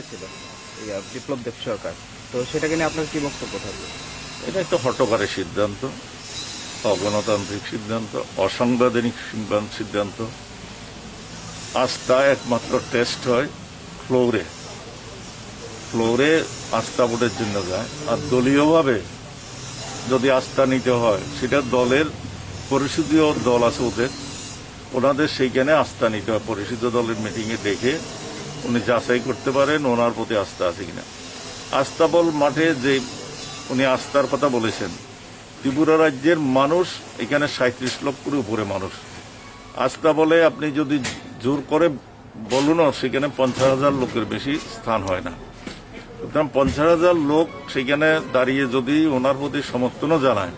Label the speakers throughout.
Speaker 1: ছিল বিপ্লব দেব সরকার, তো সেটাকে নিয়ে আপনার কি বক্তব্য থাকবে?
Speaker 2: এটা একটা হঠকারী সিদ্ধান্ত, অগণতান্ত্রিক সিদ্ধান্ত, অসাংবিধানিক সিদ্ধান্ত। আস্থা একমাত্র টেস্ট হয় ফ্লোরে আস্থা ভোটের জন্য যায়। আর দলীয়ভাবে যদি আস্থা নিতে হয় সেটা দলের পরিষদীয় দল আছে ওনাদের সেইখানে আস্থা নিতে হয়। পরিষদীয় দলের মিটিংয়ে দেখে উনি যাচাই করতে পারেন ওনার প্রতি আস্থা আছে কিনা। আস্তাবল মাঠে যে উনি আস্থার কথা বলেছেন, ত্রিপুরা রাজ্যের মানুষ এখানে 37 লক্ষের উপরে মানুষ। আস্থা বলে আপনি যদি জোর করে বলুনও সেখানে 50,000 লোকের বেশি স্থান হয় না। সুতরাং 50,000 লোক সেখানে দাঁড়িয়ে যদি ওনার প্রতি সমর্থনও জানায়,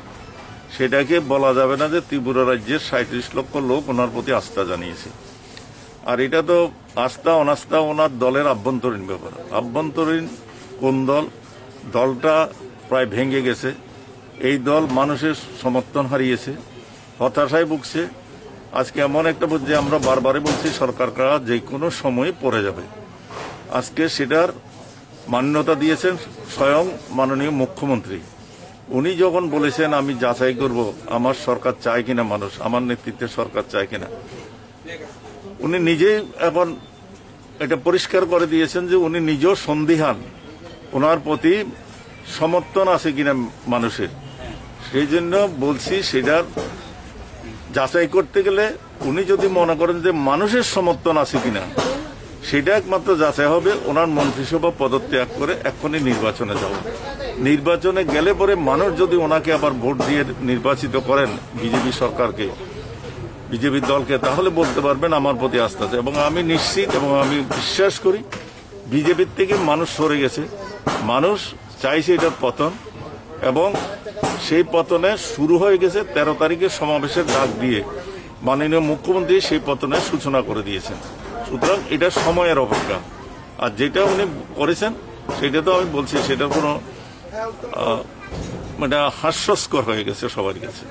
Speaker 2: সেটাকে বলা যাবে না যে ত্রিপুরা রাজ্যের 37 লক্ষ লোক ওনার প্রতি আস্থা জানিয়েছে। আর এটা তো আস্থা অনাস্থা ওনার দলের আভ্যন্তরীণ ব্যাপার। আভ্যন্তরীণ কোন দলটা প্রায় ভেঙে গেছে, এই দল মানুষের সমর্থন হারিয়েছে, হতাশায় ভুগছে। আজকে এমন একটা বুঝছে, আমরা বারবারই বলছি সরকাররা যে কোনো সময় পড়ে যাবে। আজকে সেটার মান্যতা দিয়েছেন স্বয়ং মাননীয় মুখ্যমন্ত্রী। উনি যখন বলেছেন আমি যাচাই করব আমার সরকার চায় কিনা, মানুষ আমার নেতৃত্বে সরকার চায় কিনা, উনি নিজেই এখন এটা পরিষ্কার করে দিয়েছেন যে উনি নিজেও সন্দিহান ওনার প্রতি সমর্থন আছে কিনা মানুষের। সেই জন্য বলছি সেটার যাচাই করতে গেলে উনি যদি মনে করেন যে মানুষের সমর্থন আছে কিনা, সেটা একমাত্র যাচাই হবে ওনার মন্ত্রিসভা পদত্যাগ করে এখনই নির্বাচনে যাব। নির্বাচনে গেলে পরে মানুষ যদি ওনাকে আবার ভোট দিয়ে নির্বাচিত করেন বিজেপি সরকারকে, বিজেপি দলকে, তাহলে বলতে পারবেন আমার প্রতি আস্থা আছে। এবং আমি নিশ্চিত এবং আমি বিশ্বাস করি বিজেপির থেকে মানুষ সরে গেছে, মানুষ চাইছে এটার পতন, এবং সেই পতনে শুরু হয়ে গেছে 13 তারিখে সমাবেশের ডাক দিয়ে মাননীয় মুখ্যমন্ত্রী সেই পতনের সূচনা করে দিয়েছেন। সুতরাং এটা সময়ের অপেক্ষা। আর যেটা উনি করেছেন সেটা তো আমি বলছি সেটা কোনো হাস্যস্কর হয়ে গেছে সবার কাছে।